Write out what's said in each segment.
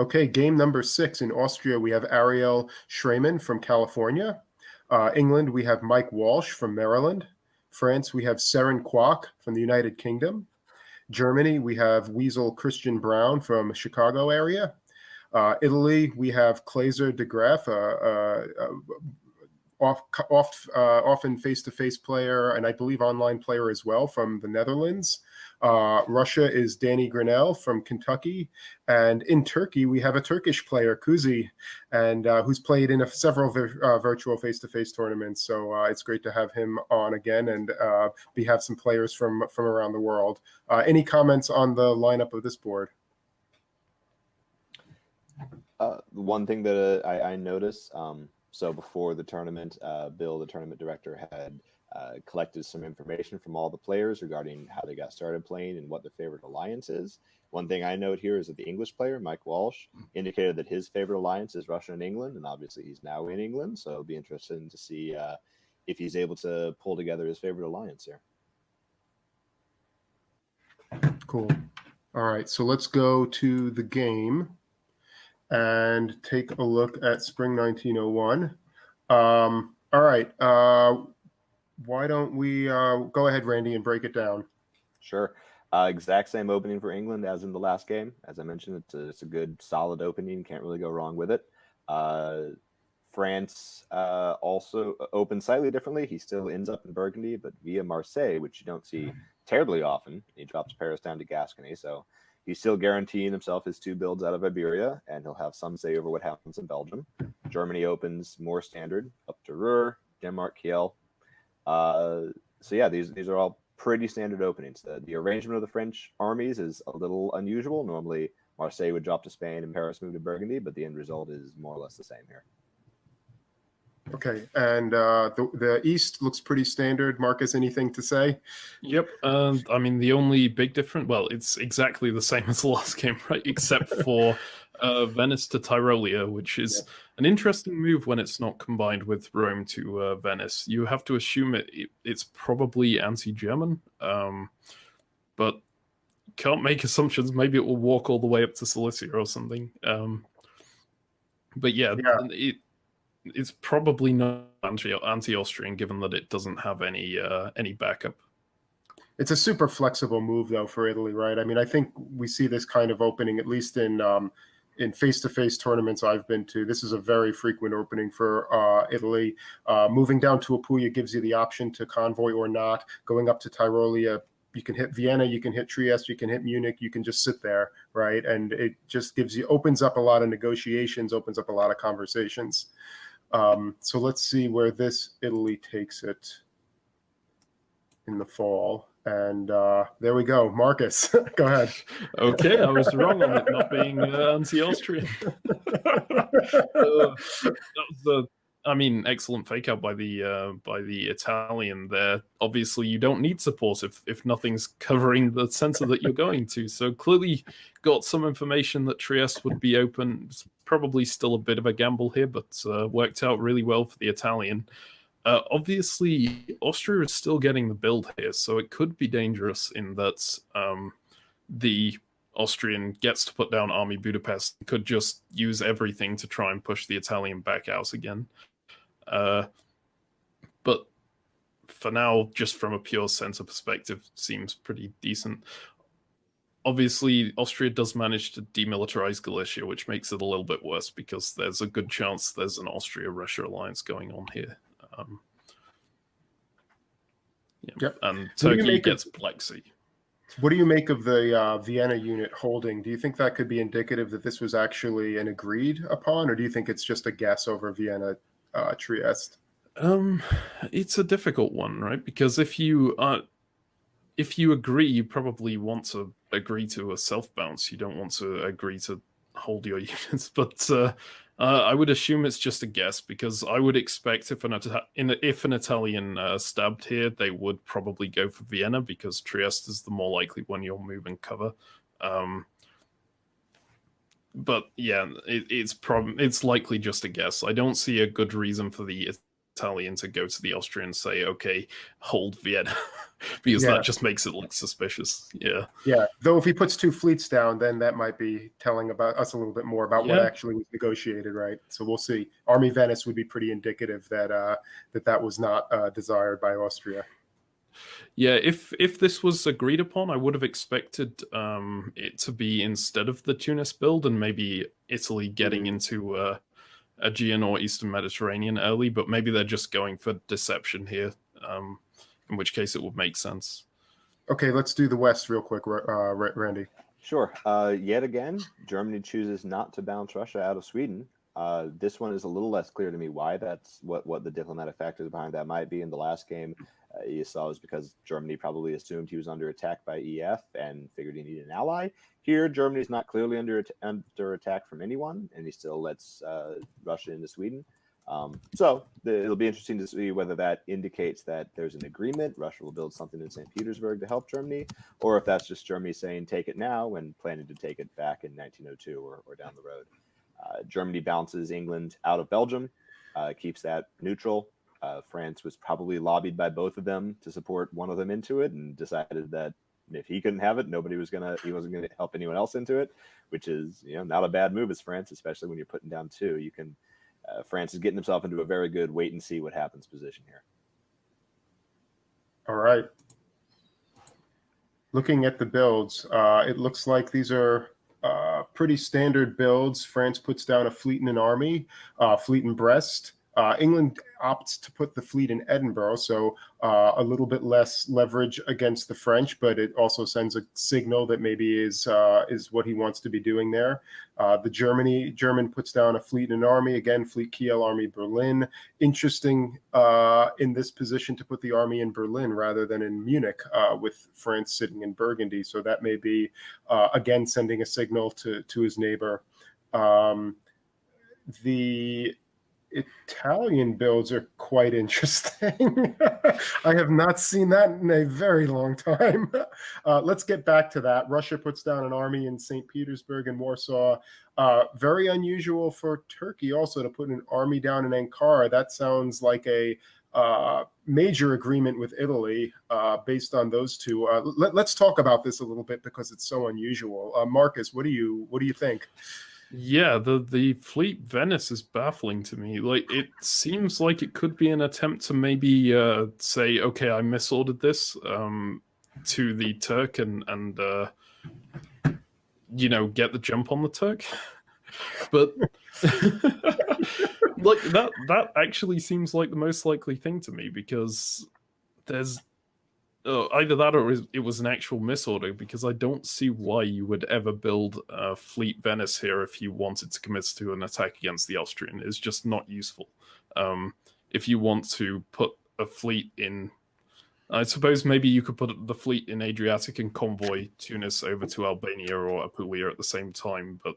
Okay, game number 6. In Austria, we have Ariel Schraman from California. England, we have Mike Walsh from Maryland. France, we have Seren Kwok from the United Kingdom. Germany, we have Weasel Christian Brown from Chicago area. Italy, we have Kleiser de Graaf, often face-to-face player, and I believe online player as well from the Netherlands. Russia is Danny Grinnell from Kentucky. And in Turkey, we have a Turkish player, Kuzi, and who's played in several virtual face-to-face tournaments. So it's great to have him on again, and we have some players from around the world. Any comments on the lineup of this board? One thing that I noticed, so before the tournament, Bill, the tournament director, had collected some information from all the players regarding how they got started playing and what their favorite alliance is. One thing I note here is that the English player, Mike Walsh, indicated that his favorite alliance is Russia and England, and obviously he's now in England, so it'll be interesting to see if he's able to pull together his favorite alliance here. Cool. All right, so let's go to the game and take a look at Spring 1901. All right. Why don't we go ahead, Randy, and break it down? Sure. Exact same opening for England as in the last game. As I mentioned, it's a good, solid opening. Can't really go wrong with it. France also opened slightly differently. He still ends up in Burgundy, but via Marseille, which you don't see terribly often. He drops Paris down to Gascony, so he's still guaranteeing himself his 2 builds out of Iberia, and he'll have some say over what happens in Belgium. Germany opens more standard, up to Ruhr, Denmark, Kiel. So yeah, these are all pretty standard openings. The arrangement of the French armies is a little unusual. Normally, Marseille would drop to Spain and Paris move to Burgundy, but the end result is more or less the same here. Okay, and the East looks pretty standard. Marcus, anything to say? Yep, I mean, the only big difference, well, it's exactly the same as the last game, right? Except for Venice to Tyrolia, which is an interesting move when it's not combined with Rome to Venice. You have to assume it's probably anti-German, but can't make assumptions. Maybe it will walk all the way up to Cilicia or something. But yeah. It's probably not anti-Austrian, given that it doesn't have any backup. It's a super flexible move, though, for Italy, right? I mean, I think we see this kind of opening, at least in face-to-face tournaments I've been to. This is a very frequent opening for Italy. Moving down to Apulia gives you the option to convoy or not. Going up to Tyrolia, you can hit Vienna, you can hit Trieste, you can hit Munich, you can just sit there, right? And it just opens up a lot of negotiations, opens up a lot of conversations. So let's see where this Italy takes it in the fall. And there we go. Marcus, go ahead. Okay, I was wrong on it not being anti-Austrian. That was excellent fake out by the Italian there. Obviously, you don't need support if nothing's covering the center that you're going to. So clearly got some information that Trieste would be open. It's probably still a bit of a gamble here, but worked out really well for the Italian. Obviously, Austria is still getting the build here, so it could be dangerous in that the Austrian gets to put down Army Budapest, could just use everything to try and push the Italian back out again. But for now, just from a pure center perspective, seems pretty decent. Obviously, Austria does manage to demilitarize Galicia, which makes it a little bit worse because there's a good chance there's an Austria-Russia alliance going on here. Yep. And Turkey gets Black Sea. What do you make of the Vienna unit holding? Do you think that could be indicative that this was actually an agreed upon, or do you think it's just a guess over Vienna Trieste? It's a difficult one, right? Because if you agree, you probably want to agree to a self-bounce. You don't want to agree to hold your units. But I would assume it's just a guess, because I would expect if an Italian stabbed here, they would probably go for Vienna, because Trieste is the more likely one you'll move and cover. But yeah, it's likely just a guess. I don't see a good reason for the Italian to go to the Austrian and say, okay, hold Vienna, because Yeah. that just makes it look suspicious. Yeah. Yeah. Though if he puts 2 fleets down, then that might be telling about us a little bit more about what Yeah. actually was negotiated, right? So we'll see. Army Venice would be pretty indicative that that was not desired by Austria. Yeah, if this was agreed upon, I would have expected it to be instead of the Tunis build and maybe Italy getting into Aegean or Eastern Mediterranean early, but maybe they're just going for deception here, in which case it would make sense. Okay, let's do the West real quick, Randy. Sure. Yet again, Germany chooses not to bounce Russia out of Sweden. This one is a little less clear to me why that's what the diplomatic factors behind that might be. In the last game, you saw it was because Germany probably assumed he was under attack by EF and figured he needed an ally. Here, Germany's not clearly under attack from anyone, and he still lets Russia into Sweden. So it'll be interesting to see whether that indicates that there's an agreement. Russia will build something in St. Petersburg to help Germany, or if that's just Germany saying take it now and planning to take it back in 1902 or down the road. Germany bounces England out of Belgium, keeps that neutral. France was probably lobbied by both of them to support one of them into it, and decided that if he couldn't have it, he wasn't gonna help anyone else into it, which is not a bad move as France, especially when you're putting down 2. You can. France is getting himself into a very good wait and see what happens position here. All right. Looking at the builds, it looks like these are pretty standard builds. France puts down a fleet and an army, fleet in Brest. England opts to put the fleet in Edinburgh, so a little bit less leverage against the French, but it also sends a signal that maybe is what he wants to be doing there. The German puts down a fleet and an army, again, fleet Kiel, army Berlin. Interesting in this position to put the army in Berlin rather than in Munich, with France sitting in Burgundy. So that may be, again, sending a signal to his neighbor. The Italian builds are quite interesting. I have not seen that in a very long time. Let's get back to that. Russia puts down an army in St. Petersburg and Warsaw. Very unusual for Turkey also to put an army down in Ankara. That sounds like a major agreement with Italy based on those two. Let's talk about this a little bit because it's so unusual. Markus, what do you think? Yeah, the fleet Venice is baffling to me. Like, it seems like it could be an attempt to maybe say, okay, I misordered this to the Turk and get the jump on the Turk. But like that actually seems like the most likely thing to me, because there's either that or it was an actual misorder, because I don't see why you would ever build a fleet Venice here if you wanted to commit to an attack against the Austrian. It's just not useful. If you want to put a fleet in, I suppose maybe you could put the fleet in Adriatic and convoy Tunis over to Albania or Apulia at the same time, but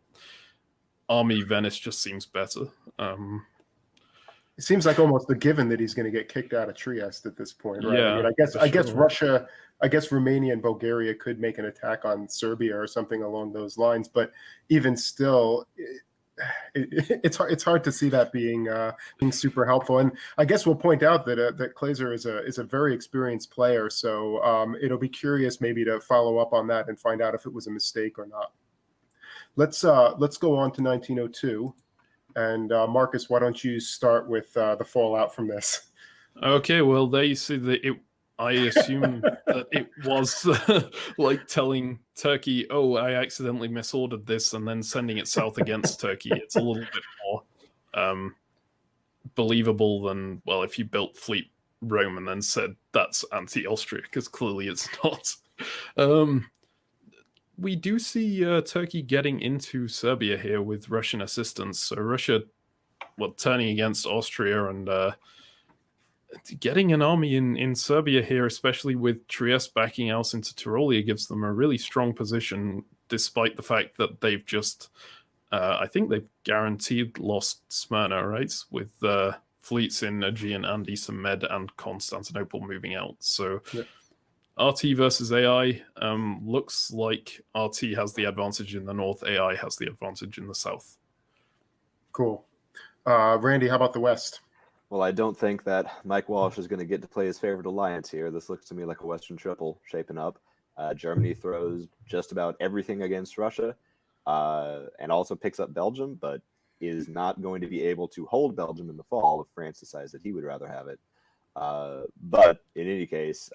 army Venice just seems better. It seems like almost a given that he's going to get kicked out of Trieste at this point, right? Yeah, I mean, I guess Russia, Romania and Bulgaria could make an attack on Serbia or something along those lines, but even still, it's hard to see that being super helpful. And I guess we'll point out that Glazer is a very experienced player, so it'll be curious maybe to follow up on that and find out if it was a mistake or not. Let's go on to 1902. And Markus, why don't you start with the fallout from this? Okay, well, there you see that I assume that it was like telling Turkey, oh, I accidentally misordered this, and then sending it south against Turkey. It's a little bit more believable than, well, if you built Fleet Rome and then said that's anti-Austria, because clearly it's not. We do see Turkey getting into Serbia here with Russian assistance. So Russia, turning against Austria and getting an army in Serbia here, especially with Trieste backing out into Tyrolia, gives them a really strong position, despite the fact that they've just, I think they've guaranteed lost Smyrna, right? With fleets in Aegean and Eastern Med and Constantinople moving out. So... Yep. RT versus AI, looks like RT has the advantage in the north, AI has the advantage in the south. Cool. Randy, how about the West? Well, I don't think that Mike Walsh is going to get to play his favorite alliance here. This looks to me like a Western triple shaping up. Germany throws just about everything against Russia, and also picks up Belgium, but is not going to be able to hold Belgium in the fall if France decides that he would rather have it. But in any case,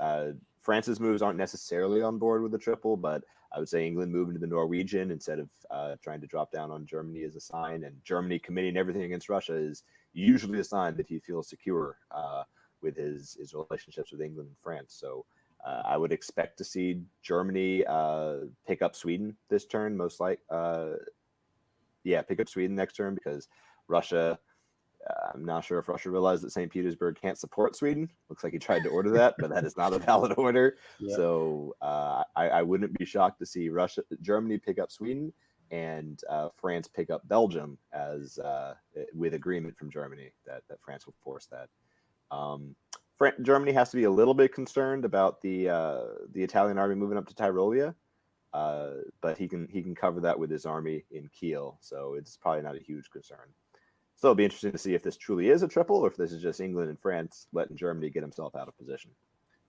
France's moves aren't necessarily on board with the triple, but I would say England moving to the Norwegian instead of trying to drop down on Germany is a sign, and Germany committing everything against Russia is usually a sign that he feels secure with his relationships with England and France. So I would expect to see Germany pick up Sweden this turn, most like pick up Sweden next turn, because Russia. I'm not sure if Russia realized that St. Petersburg can't support Sweden. Looks like he tried to order that, but that is not a valid order. Yeah. So I wouldn't be shocked to see Germany pick up Sweden, and France pick up Belgium as with agreement from Germany that France will force that. Germany has to be a little bit concerned about the Italian army moving up to Tyrolia, but he can cover that with his army in Kiel. So it's probably not a huge concern. So it'll be interesting to see if this truly is a triple, or if this is just England and France letting Germany get himself out of position.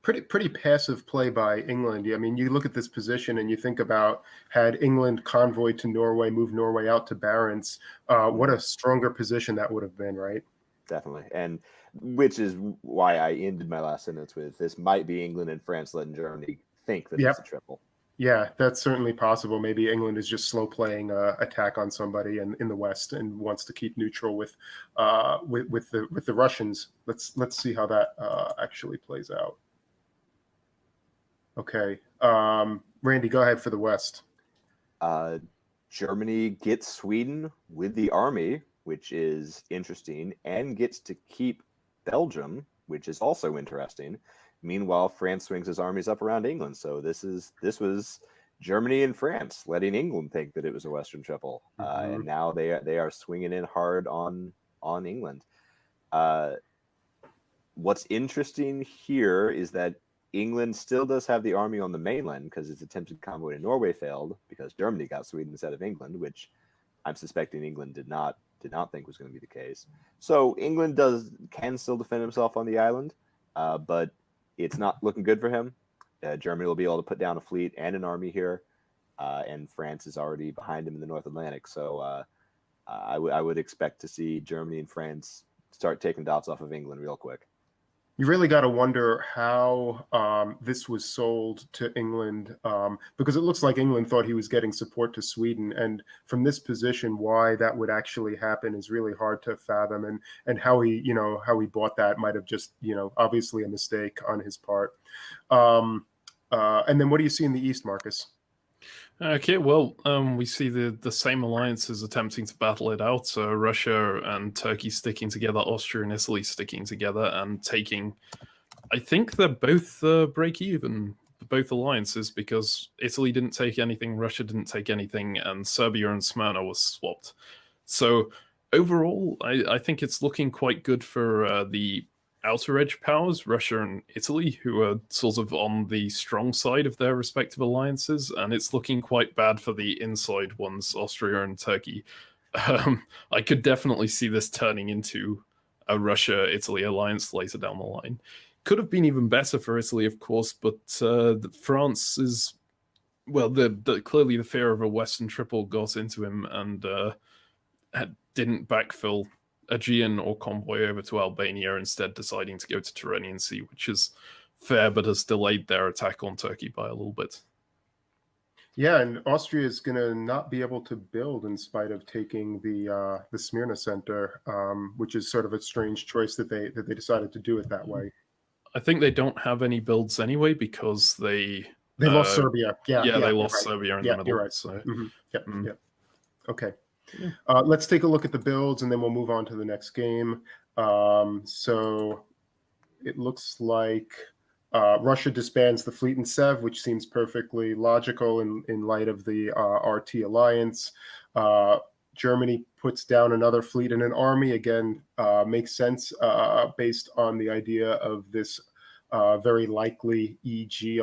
Pretty passive play by England. I mean, you look at this position and you think about, had England convoyed to Norway, moved Norway out to Barents, what a stronger position that would have been, right? Definitely. And which is why I ended my last sentence with, this might be England and France letting Germany think that it's a triple. Yeah, that's certainly possible. Maybe England is just slow playing attack on somebody in the West and wants to keep neutral with the Russians. Let's see how that actually plays out. Okay, Randy, go ahead for the West. Germany gets Sweden with the army, which is interesting, and gets to keep Belgium, which is also interesting. Meanwhile, France swings his armies up around England. So this was Germany and France letting England think that it was a Western triple, and now they are swinging in hard on England. What's interesting here is that England still does have the army on the mainland because its attempted convoy to Norway failed because Germany got Sweden instead of England, which I'm suspecting England did not think was going to be the case. So England can still defend himself on the island, but it's not looking good for him. Germany will be able to put down a fleet and an army here, and France is already behind him in the North Atlantic. So I would expect to see Germany and France start taking dots off of England real quick. You really got to wonder how this was sold to England, because it looks like England thought he was getting support to Sweden. And from this position, why that would actually happen is really hard to fathom. And how he bought that might have just, obviously a mistake on his part. And then what do you see in the East, Markus? Okay, well, we see the same alliances attempting to battle it out. So Russia and Turkey sticking together, Austria and Italy sticking together and taking, I think they're both break even, both alliances, because Italy didn't take anything, Russia didn't take anything, and Serbia and Smyrna was swapped. So overall, I think it's looking quite good for the outer edge powers, Russia and Italy, who are sort of on the strong side of their respective alliances, and it's looking quite bad for the inside ones, Austria and Turkey. I could definitely see this turning into a Russia-Italy alliance later down the line. Could have been even better for Italy, of course, but France is, well, clearly the fear of a Western triple got into him and didn't backfill Aegean or convoy over to Albania, instead deciding to go to Tyrrhenian Sea, which is fair, but has delayed their attack on Turkey by a little bit. Yeah, and Austria is going to not be able to build in spite of taking the Smyrna center, which is sort of a strange choice that they decided to do it that way. I think they don't have any builds anyway because they lost Serbia. Yeah, they lost right. Serbia in the middle. You're right. So. Yep. Okay. Yeah. Let's take a look at the builds, and then we'll move on to the next game. So it looks like Russia disbands the fleet in Sev, which seems perfectly logical in light of the RT alliance. Germany puts down another fleet and an army. Again, makes sense based on the idea of this very likely FG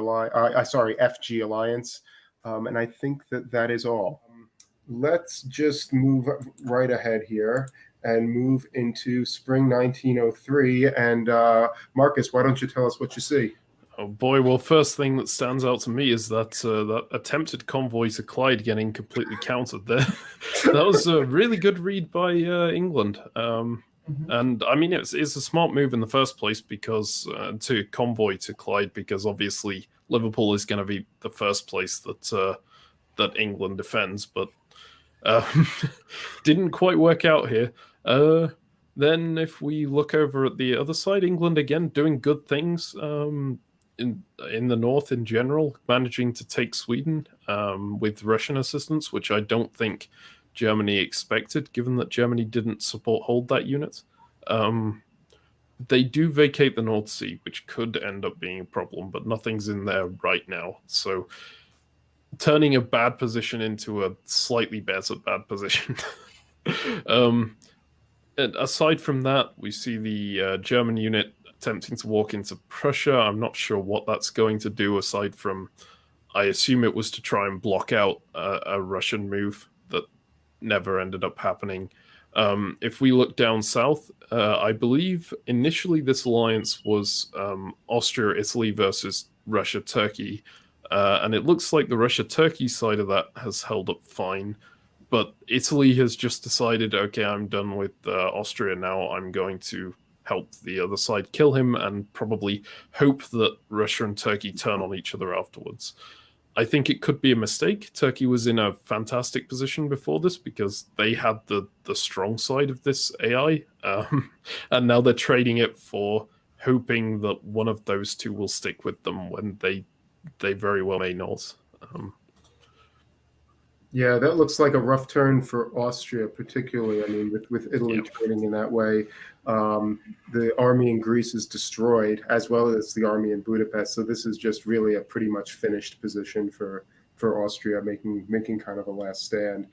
alliance. And I think that is all. Let's just move right ahead here and move into spring 1903. And Markus, why don't you tell us what you see? Oh boy! Well, first thing that stands out to me is that attempted convoy to Clyde getting completely countered there. That was a really good read by England. And I mean, it's a smart move in the first place because to convoy to Clyde, because obviously Liverpool is going to be the first place that England defends, but didn't quite work out here. Then, if we look over at the other side, England again doing good things in the north in general, managing to take Sweden with Russian assistance, which I don't think Germany expected, given that Germany didn't hold that unit. They do vacate the North Sea, which could end up being a problem, but nothing's in there right now. So turning a bad position into a slightly better bad position. And aside from that, we see the German unit attempting to walk into Prussia. I'm not sure what that's going to do, aside from, I assume it was to try and block out a Russian move that never ended up happening. If we look down south, I believe initially this alliance was Austria, Italy versus Russia, Turkey. And it looks like the Russia-Turkey side of that has held up fine. But Italy has just decided, okay, I'm done with Austria now. I'm going to help the other side kill him and probably hope that Russia and Turkey turn on each other afterwards. I think it could be a mistake. Turkey was in a fantastic position before this because they had the strong side of this AI. And now they're trading it for hoping that one of those two will stick with them when they very well may not. Yeah, that looks like a rough turn for Austria, particularly. I mean, with Italy trading in that way, the army in Greece is destroyed, as well as the army in Budapest. So this is just really a pretty much finished position for Austria, making kind of a last stand.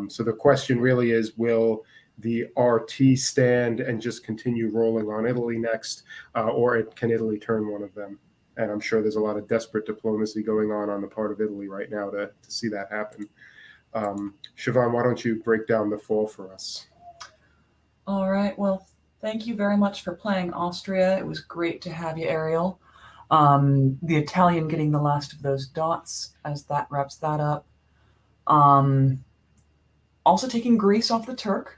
So the question really is, will the RT stand and just continue rolling on Italy next, or can Italy turn one of them? And I'm sure there's a lot of desperate diplomacy going on the part of Italy right now to see that happen. Siobhan, why don't you break down the fall for us? All right. Well, thank you very much for playing Austria. It was great to have you, Ariel. The Italian getting the last of those dots as that wraps that up. Also taking Greece off the Turk.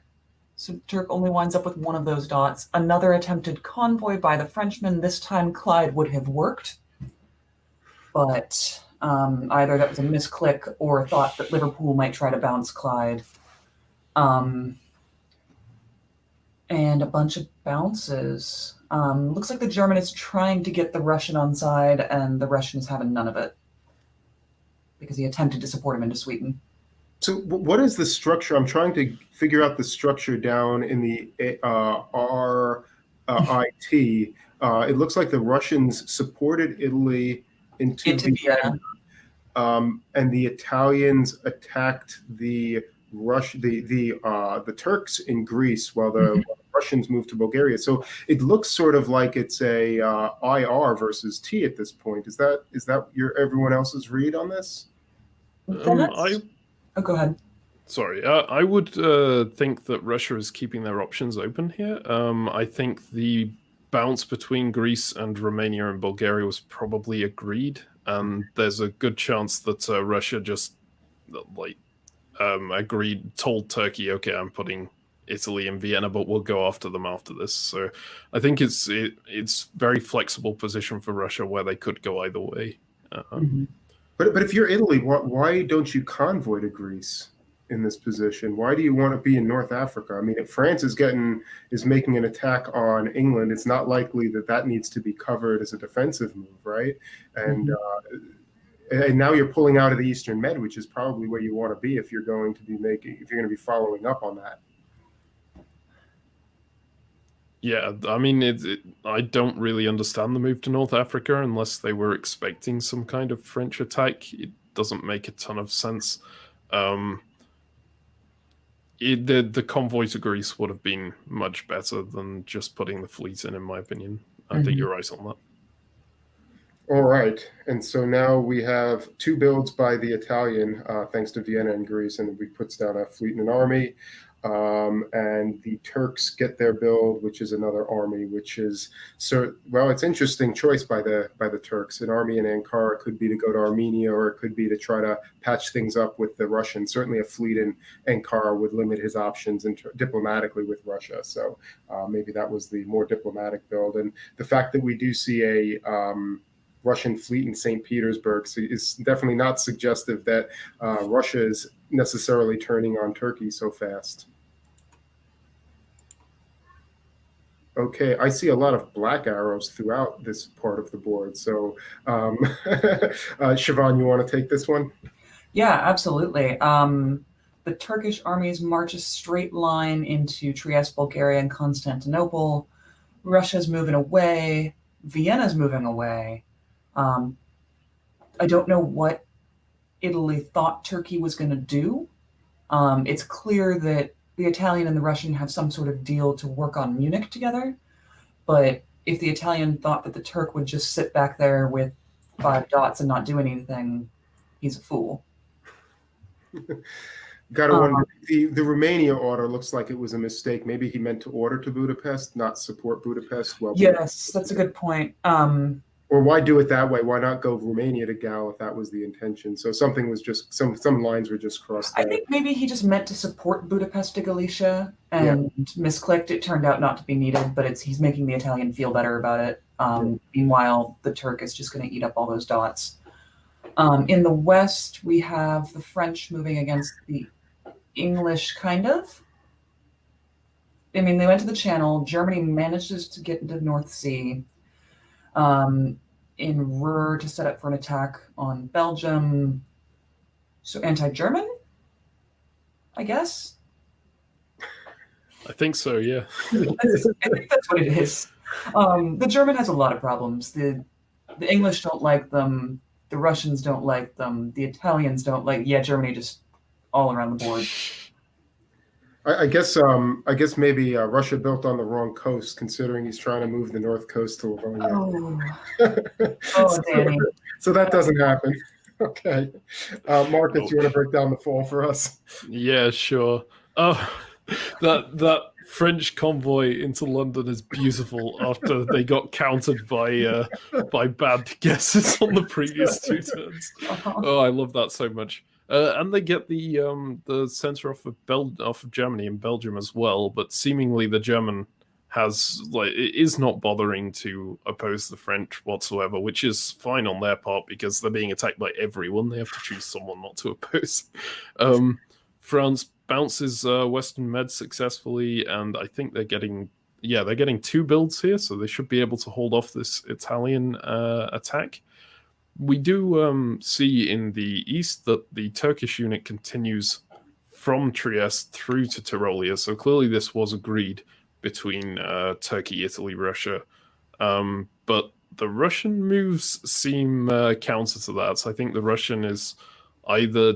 So the Turk only winds up with one of those dots. Another attempted convoy by the Frenchmen. This time Clyde would have worked. But either that was a misclick or thought that Liverpool might try to bounce Clyde. And a bunch of bounces. Looks like the German is trying to get the Russian on side, and the Russian is having none of it because he attempted to support him into Sweden. So what is the structure? I'm trying to figure out the structure down in the RIT. It looks like the Russians supported Italy into Vienna, and the Italians attacked the Turks in Greece while the Russians moved to Bulgaria. So it looks sort of like it's a IR versus T at this point. Is that everyone else's read on this? Oh, go ahead. Sorry, I would think that Russia is keeping their options open here. I think the bounce between Greece and Romania and Bulgaria was probably agreed, and there's a good chance that Russia just told Turkey, okay, I'm putting Italy in Vienna, but we'll go after them after this. So I think it's very flexible position for Russia where they could go either way. But if you're Italy, why don't you convoy to Greece in this position? Why do you want to be in North Africa? I mean, if France is making an attack on England, it's not likely that needs to be covered as a defensive move, right? And and now you're pulling out of the Eastern Med, which is probably where you want to be if you're going to be following up on that. Yeah, I mean, I don't really understand the move to North Africa unless they were expecting some kind of French attack. It doesn't make a ton of sense. The convoy to Greece would have been much better than just putting the fleet in my opinion. I think you're right on that. All right, and so now we have two builds by the Italian, thanks to Vienna and Greece, and he puts down a fleet and an army. and the Turks get their build, which is another army, which is it's interesting choice by the Turks. An army in Ankara could be to go to Armenia, or it could be to try to patch things up with the Russians. Certainly a fleet in Ankara would limit his options diplomatically with Russia. So maybe that was the more diplomatic build. And the fact that we do see a Russian fleet in St. Petersburg is definitely not suggestive that Russia is necessarily turning on Turkey so fast. Okay, I see a lot of black arrows throughout this part of the board. So, Siobhan, you want to take this one? Yeah, absolutely. The Turkish armies march a straight line into Trieste, Bulgaria, and Constantinople. Russia's moving away. Vienna's moving away. I don't know what Italy thought Turkey was going to do. It's clear that the Italian and the Russian have some sort of deal to work on Munich together. But if the Italian thought that the Turk would just sit back there with 5 dots and not do anything, he's a fool. Gotta wonder, the Romania order looks like it was a mistake. Maybe he meant to order to Budapest, not support Budapest. Well, yes, that's a good point. Or why do it that way? Why not go Romania to Gal if that was the intention? So something was just some lines were just crossed there. I think maybe he just meant to support Budapest to Galicia and misclicked. It turned out not to be needed, but he's making the Italian feel better about it. Meanwhile, the Turk is just going to eat up all those dots. In the West, we have the French moving against the English, kind of. I mean, they went to the Channel. Germany manages to get into the North Sea. In Ruhr to set up for an attack on Belgium. So anti-German, I guess. I think so, yeah. I think that's what it is. The German has a lot of problems. The English don't like them. The Russians don't like them. The Italians don't like. Yeah, Germany just all around the board. I guess maybe Russia built on the wrong coast, considering he's trying to move the north coast to Livonia. Danny. So that doesn't happen. Okay, Markus, you want to break down the fall for us? Yeah, sure. Oh, that French convoy into London is beautiful after they got countered by bad guesses on the previous 2 turns. Oh, I love that so much. And they get the center off of Germany and Belgium as well, but seemingly the German is not bothering to oppose the French whatsoever, which is fine on their part because they're being attacked by everyone. They have to choose someone not to oppose. France bounces Western Med successfully, and I think they're getting 2 builds here, so they should be able to hold off this Italian attack. We do see in the east that the Turkish unit continues from Trieste through to Tyrolia, so clearly this was agreed between Turkey, Italy, Russia. But the Russian moves seem counter to that. So I think the Russian is either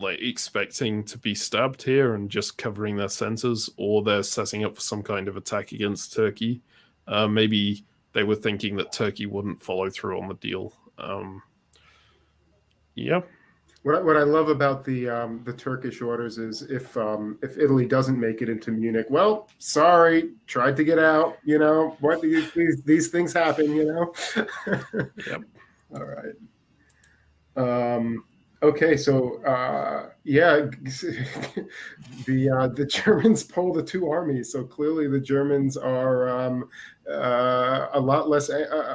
expecting to be stabbed here and just covering their centers, or they're setting up for some kind of attack against Turkey. Maybe they were thinking that Turkey wouldn't follow through on the deal. Yeah. What I love about the Turkish orders is if Italy doesn't make it into Munich, well, sorry, tried to get out. You know what? These things happen. You know. Yep. All right. Okay, so the Germans pull the 2 armies. So clearly the Germans are a lot less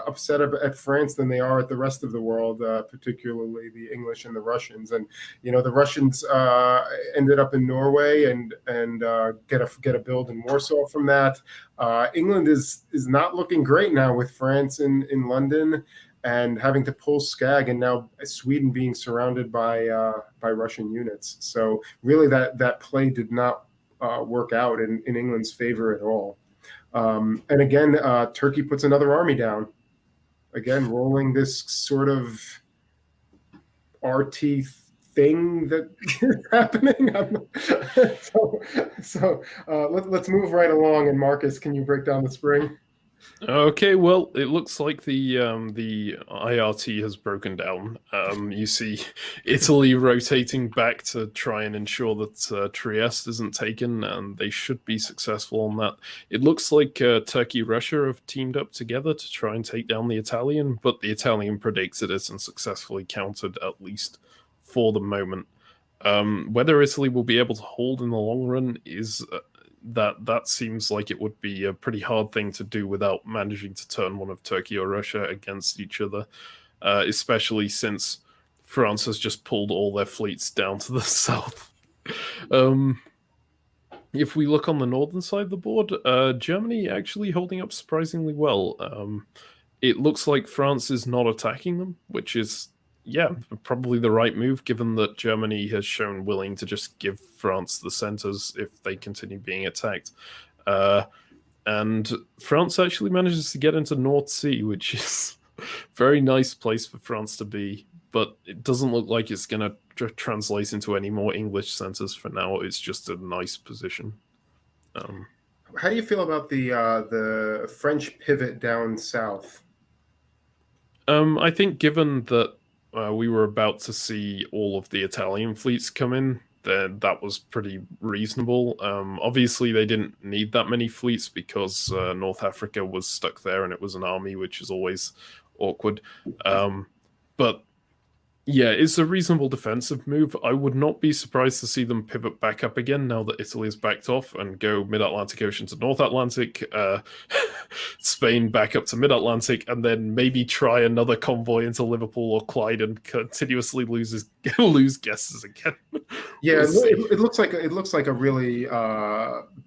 upset at France than they are at the rest of the world, particularly the English and the Russians. And the Russians ended up in Norway and get a build in Warsaw from that. England is not looking great now with France in London, and having to pull Skag, and now Sweden being surrounded by Russian units. So really that play did not work out in England's favor at all. And again, Turkey puts another army down, again rolling this sort of RT thing that is happening. So let's move right along. And Markus, can you break down the spring? Okay, well, it looks like the IRT has broken down. You see Italy rotating back to try and ensure that Trieste isn't taken, and they should be successful on that. It looks like Turkey, Russia have teamed up together to try and take down the Italian, but the Italian predicted it and successfully countered, at least for the moment. Whether Italy will be able to hold in the long run is that seems like it would be a pretty hard thing to do without managing to turn one of Turkey or Russia against each other, especially since France has just pulled all their fleets down to the south. If we look on the northern side of the board, Germany actually holding up surprisingly well. It looks like France is not attacking them, which is probably the right move, given that Germany has shown willing to just give France the centers if they continue being attacked. And France actually manages to get into North Sea, which is a very nice place for France to be, but it doesn't look like it's going to translate into any more English centers for now. It's just a nice position. How do you feel about the French pivot down south? I think given that we were about to see all of the Italian fleets come in, then that was pretty reasonable. Obviously, they didn't need that many fleets because North Africa was stuck there and it was an army, which is always awkward. But yeah, it's a reasonable defensive move. I would not be surprised to see them pivot back up again now that Italy is backed off and go mid-Atlantic Ocean to North Atlantic, Spain back up to mid-Atlantic, and then maybe try another convoy into Liverpool or Clyde and continuously lose guesses again. Yeah, it looks like a really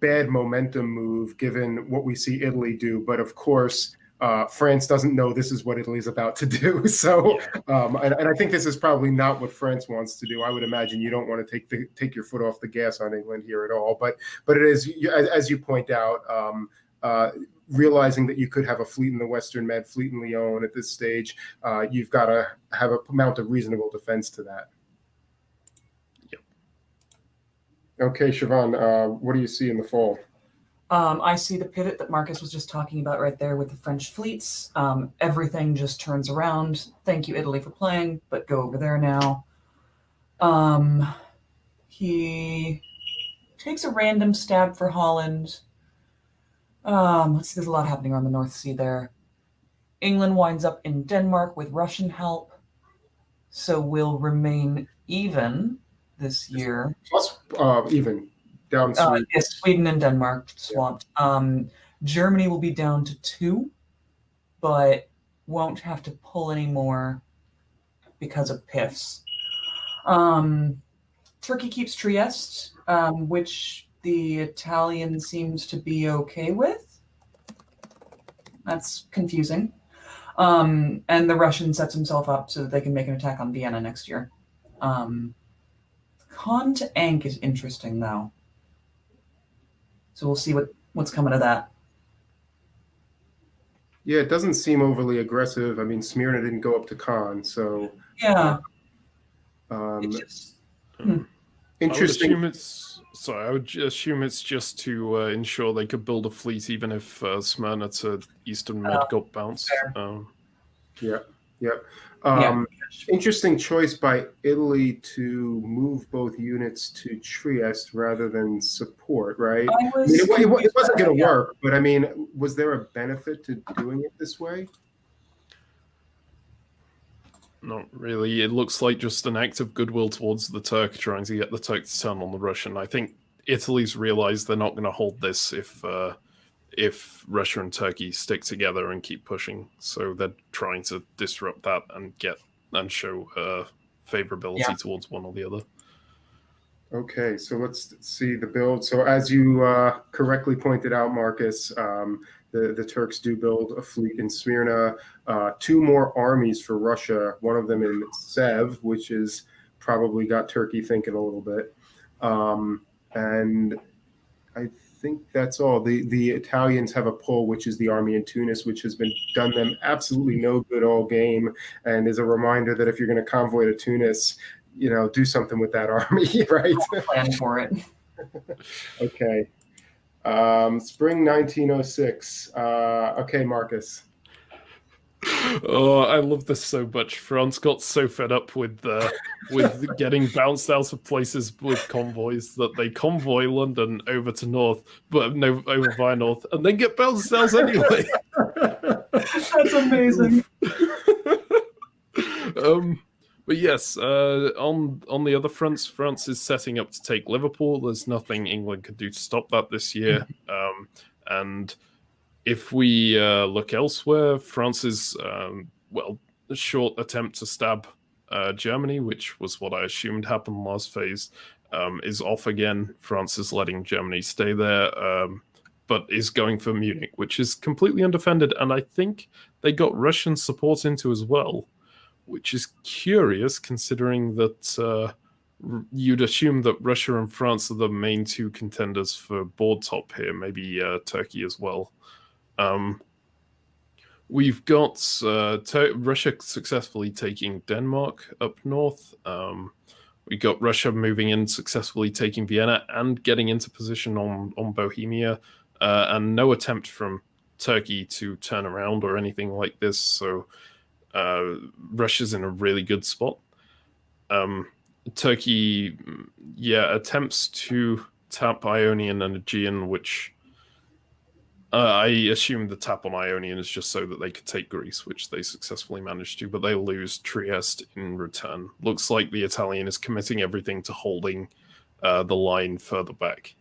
bad momentum move given what we see Italy do, but of course. France doesn't know this is what Italy's about to do. So, and I think this is probably not what France wants to do. I would imagine you don't want to take your foot off the gas on England here at all. But it is, as you point out, realizing that you could have a fleet in the Western Med, fleet in Lyon at this stage, you've got to have a mount of reasonable defense to that. Yep. Okay, Siobhan, what do you see in the fall? I see the pivot that Markus was just talking about right there with the French fleets. Everything just turns around. Thank you, Italy, for playing, but go over there now. He takes a random stab for Holland. Let's see, there's a lot happening on the North Sea there. England winds up in Denmark with Russian help, so we'll remain even this year. Plus even. Down Sweden. Yes, Sweden and Denmark swapped. Yeah. Germany will be down to 2, but won't have to pull any more because of PIFs. Turkey keeps Trieste, which the Italian seems to be okay with. That's confusing. And the Russian sets himself up so that they can make an attack on Vienna next year. Con to Ankh is interesting, though. So we'll see what's coming of that. Yeah, it doesn't seem overly aggressive. I mean, Smyrna didn't go up to Caen, so yeah. Interesting. I would assume it's just to ensure they could build a fleet, even if Smyrna to Eastern Med got bounced. Interesting choice by Italy to move both units to Trieste rather than support, right? It wasn't going to work, but I mean, was there a benefit to doing it this way? Not really. It looks like just an act of goodwill towards the Turk, trying to get the Turk to turn on the Russian. I think Italy's realized they're not going to hold this if Russia and Turkey stick together and keep pushing. So they're trying to disrupt that and show favorability towards one or the other. Okay, so let's see the build. So as you correctly pointed out, Markus, the Turks do build a fleet in Smyrna, 2 more armies for Russia, one of them in Sev, which is probably got Turkey thinking a little bit. And I think that's all. The Italians have a pull, which is the army in Tunis, which has been done them absolutely no good all game, and is a reminder that if you're going to convoy to Tunis, do something with that army, right? Plan for it. Okay. Spring 1906. Okay, Marcus. Oh, I love this so much. France got so fed up with getting bounced out of places with convoys that they convoy London over to North, but no over via North, and then get bounced out anyway. That's amazing. But yes, on the other fronts, France is setting up to take Liverpool. There's nothing England could do to stop that this year. And if we look elsewhere, France's short attempt to stab Germany, which was what I assumed happened last phase, is off again. France is letting Germany stay there, but is going for Munich, which is completely undefended. And I think they got Russian support into as well, which is curious considering that you'd assume that Russia and France are the main two contenders for board top here, maybe Turkey as well. We've got Russia successfully taking Denmark up north. We got Russia moving in, successfully taking Vienna and getting into position on Bohemia, and no attempt from Turkey to turn around or anything like this. So Russia's in a really good spot. Turkey, attempts to tap Ionian and Aegean, which I assume the tap on Ionian is just so that they could take Greece, which they successfully managed to, but they lose Trieste in return. Looks like the Italian is committing everything to holding the line further back.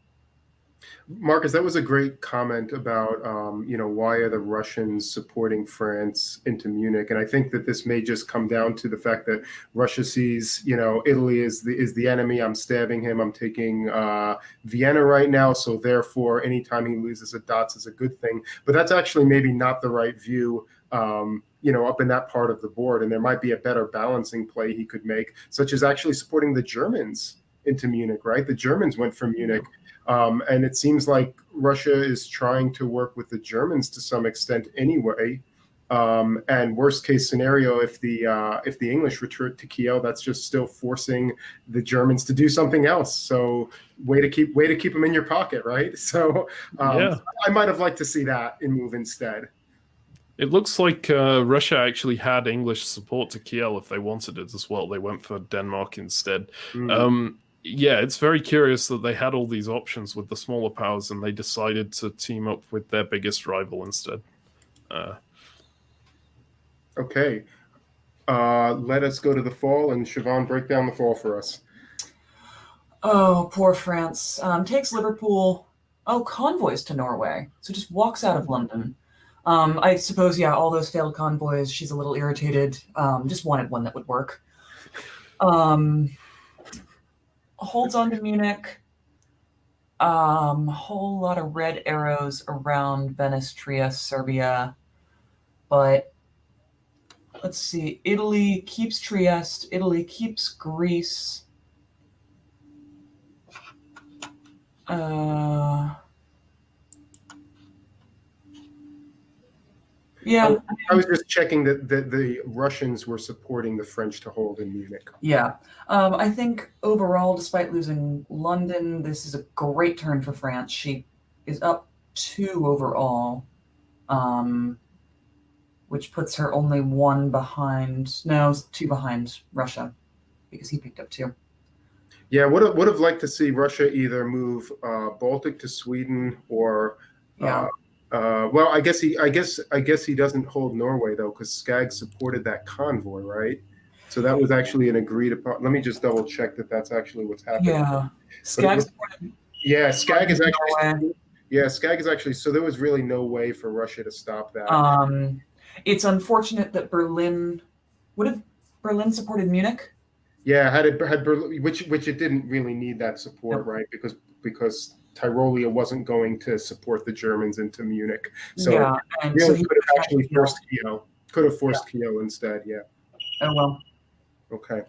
Marcus, that was a great comment about, why are the Russians supporting France into Munich? And I think that this may just come down to the fact that Russia sees, Italy is the enemy. I'm stabbing him. I'm taking Vienna right now. So therefore, anytime he loses a dots is a good thing. But that's actually maybe not the right view, up in that part of the board. And there might be a better balancing play he could make, such as actually supporting the Germans into Munich, right? The Germans went from Munich. And it seems like Russia is trying to work with the Germans to some extent anyway. And worst case scenario, if the English retreat to Kiel, that's just still forcing the Germans to do something else. So way to keep them in your pocket, right? So I might have liked to see that in move instead. It looks like Russia actually had English support to Kiel if they wanted it as well. They went for Denmark instead. It's very curious that they had all these options with the smaller powers and they decided to team up with their biggest rival instead. Okay. Let us go to the fall, and Siobhan, break down the fall for us. Oh, poor France. Takes Liverpool. Oh, convoys to Norway. So just walks out of London. I suppose, all those failed convoys. She's a little irritated. Just wanted one that would work. Holds on to Munich. Whole lot of red arrows around Venice, Trieste, Serbia. But let's see. Italy keeps Trieste. Italy keeps Greece. I was just checking that the Russians were supporting the French to hold in Munich. Yeah. I think overall, despite losing London, this is a great turn for France. She is up 2 overall, which puts her only 2 behind Russia, because he picked up 2. Yeah, would have liked to see Russia either move Baltic to Sweden or well, I guess he doesn't hold Norway though, because Skag supported that convoy, right? So that was actually an agreed upon. Let me just double check that that's actually what's happening. Yeah, Skag supported. Yeah, Skag is actually. Yeah, Skag is actually. So there was really no way for Russia to stop that. It's unfortunate that Berlin. Would have Berlin supported Munich? Yeah, had Berlin, which it didn't really need that support, right? Because Tyrolia wasn't going to support the Germans into Munich, so really could have actually forced Kiel. Could have forced Kiel instead. Yeah. Oh well. Okay.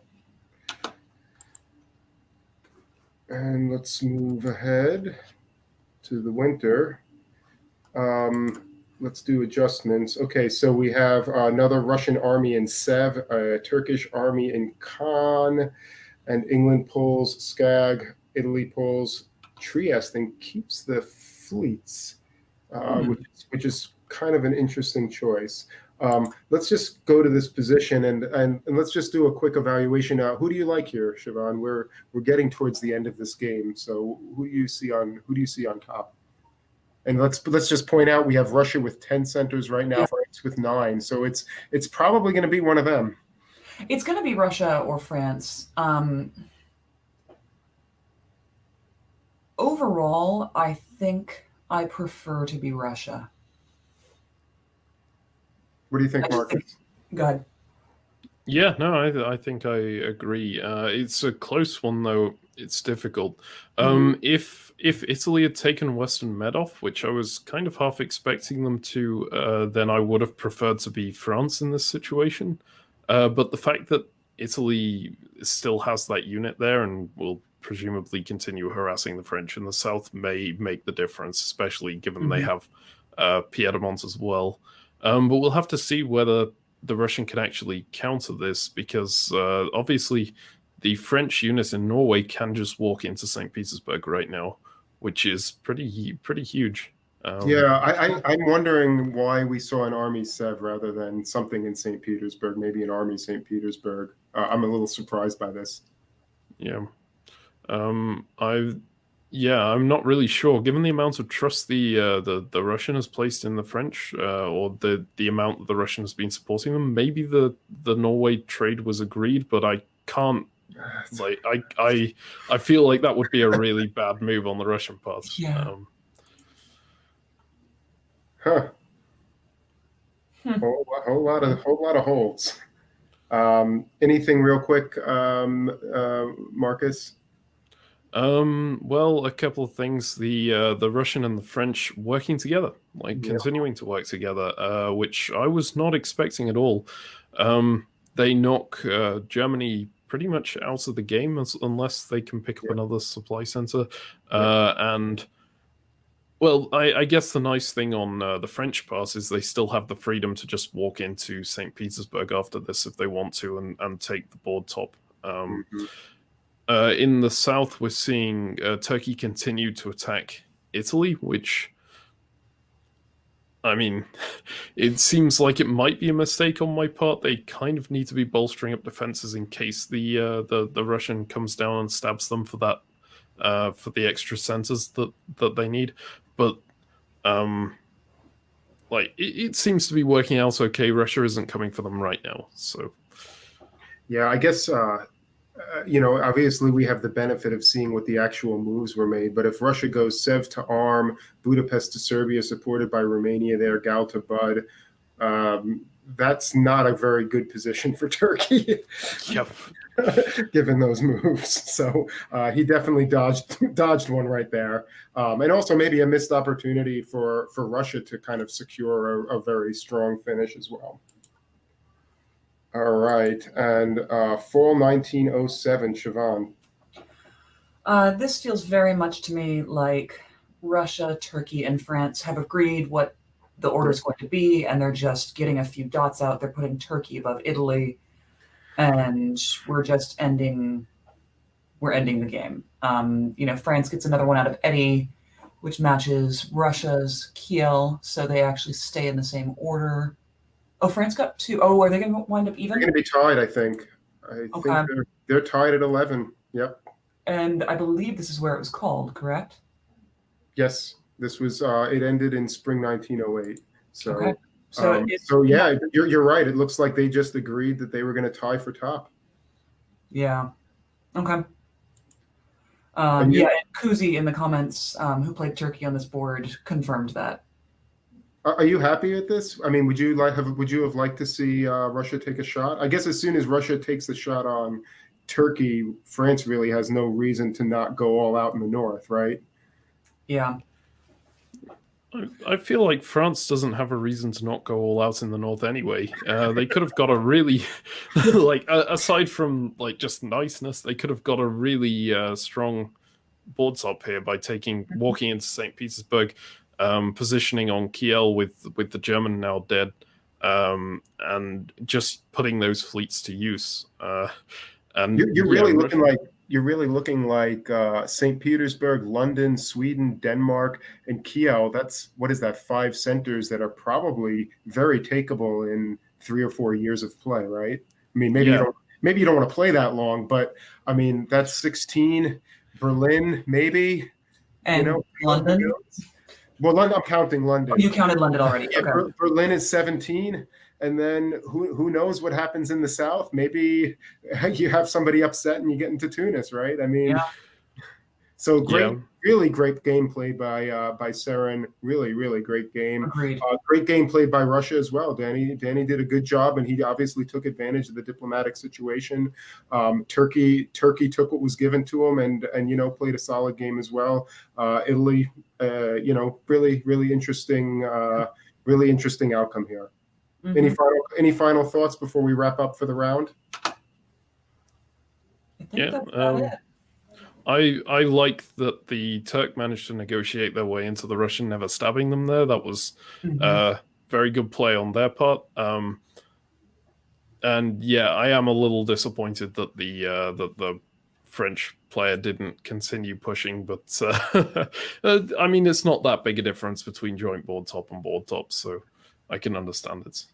And let's move ahead to the winter. Let's do adjustments. Okay, so we have another Russian army in Sev, a Turkish army in Khan, and England pulls Skag, Italy pulls Trieste and keeps the fleets, which is kind of an interesting choice. Let's just go to this position and let's just do a quick evaluation. Who do you like here, Siobhan? We're getting towards the end of this game, so who do you see on top? And let's just point out we have Russia with 10 centers right now, France with 9, so it's probably going to be one of them. It's going to be Russia or France. Overall, I think I prefer to be Russia. What do you think, Markus? Go ahead. Yeah, no, I think I agree. It's a close one, though. It's difficult. If Italy had taken Western Medov, which I was kind of half expecting them to, then I would have preferred to be France in this situation. But the fact that Italy still has that unit there and will presumably continue harassing the French in the south may make the difference, especially given they have Piedmont as well. But we'll have to see whether the Russian can actually counter this, because obviously the French unit in Norway can just walk into St. Petersburg right now, which is pretty huge. I'm wondering why we saw an army Sev rather than something in St. Petersburg, maybe an army St. Petersburg. I'm a little surprised by this. Yeah. I'm not really sure. Given the amount of trust the Russian has placed in the French, or the amount that the Russian has been supporting them, maybe the Norway trade was agreed, but I can't. Like I feel like that would be a really bad move on the Russian part. Yeah. Whole lot of holds. Anything real quick, Markus? Well, a couple of things. The Russian and the French working together, continuing to work together, which I was not expecting at all. They knock Germany pretty much out of the game unless they can pick up another supply center. And well, I guess the nice thing on the French part is they still have the freedom to just walk into St. Petersburg after this if they want to and take the board top. In the south, we're seeing Turkey continue to attack Italy, which, I mean, it seems like it might be a mistake on my part. They kind of need to be bolstering up defenses in case the Russian comes down and stabs them for that, for the extra centers that they need. But it seems to be working out okay. Russia isn't coming for them right now, so yeah, I guess. Obviously we have the benefit of seeing what the actual moves were made. But if Russia goes Sev to arm, Budapest to Serbia, supported by Romania there, Gal to Bud, that's not a very good position for Turkey. Yep. Given those moves. So he definitely dodged one right there. And also maybe a missed opportunity for Russia to kind of secure a very strong finish as well. All right, and fall 1907, Siobhan. This feels very much to me like Russia, Turkey, and France have agreed what the order is going to be, and they're just getting a few dots out. They're putting Turkey above Italy, and we're just ending the game. France gets another one out of Eddie, which matches Russia's Kiel, so they actually stay in the same order. Oh, France got 2. Oh, are they going to wind up even? They're going to be tied, I think. I think they're tied at 11. Yep. And I believe this is where it was called, correct? Yes, this was. It ended in spring 1908. So, okay. Yeah, you're right. It looks like they just agreed that they were going to tie for top. Yeah. Okay. And Kuzi in the comments, who played Turkey on this board, confirmed that. Are you happy with this? I mean, would you have liked to see Russia take a shot? I guess as soon as Russia takes the shot on Turkey, France really has no reason to not go all out in the north, right? Yeah. I feel like France doesn't have a reason to not go all out in the north anyway. They could have got a really, aside from just niceness, they could have got a really strong board top here by walking into St. Petersburg. Positioning on Kiel with the German now dead, and just putting those fleets to use. And you're really looking like you're really looking like St. Petersburg, London, Sweden, Denmark, and Kiel. That's, what is that, 5 centers that are probably very takeable in 3 or 4 years of play, right? I mean, maybe you don't want to play that long, but I mean, that's 16. Berlin, maybe. And London? Well, London, I'm counting London. Oh, you counted London already. Yeah, Okay. Berlin is 17. And then who knows what happens in the South? Maybe you have somebody upset and you get into Tunis, right? I mean, so great, really great game played by Seren. Really, really great game. Agreed. Great game played by Russia as well. Danny did a good job, and he obviously took advantage of the diplomatic situation. Turkey took what was given to him, and played a solid game as well. Italy, really interesting outcome here. Mm-hmm. Any final thoughts before we wrap up for the round? I think that's about it. I like that the Turk managed to negotiate their way into the Russian, never stabbing them there. That was very good play on their part. And yeah, I am a little disappointed that the French player didn't continue pushing, but I mean, it's not that big a difference between joint board top and board top, so I can understand it.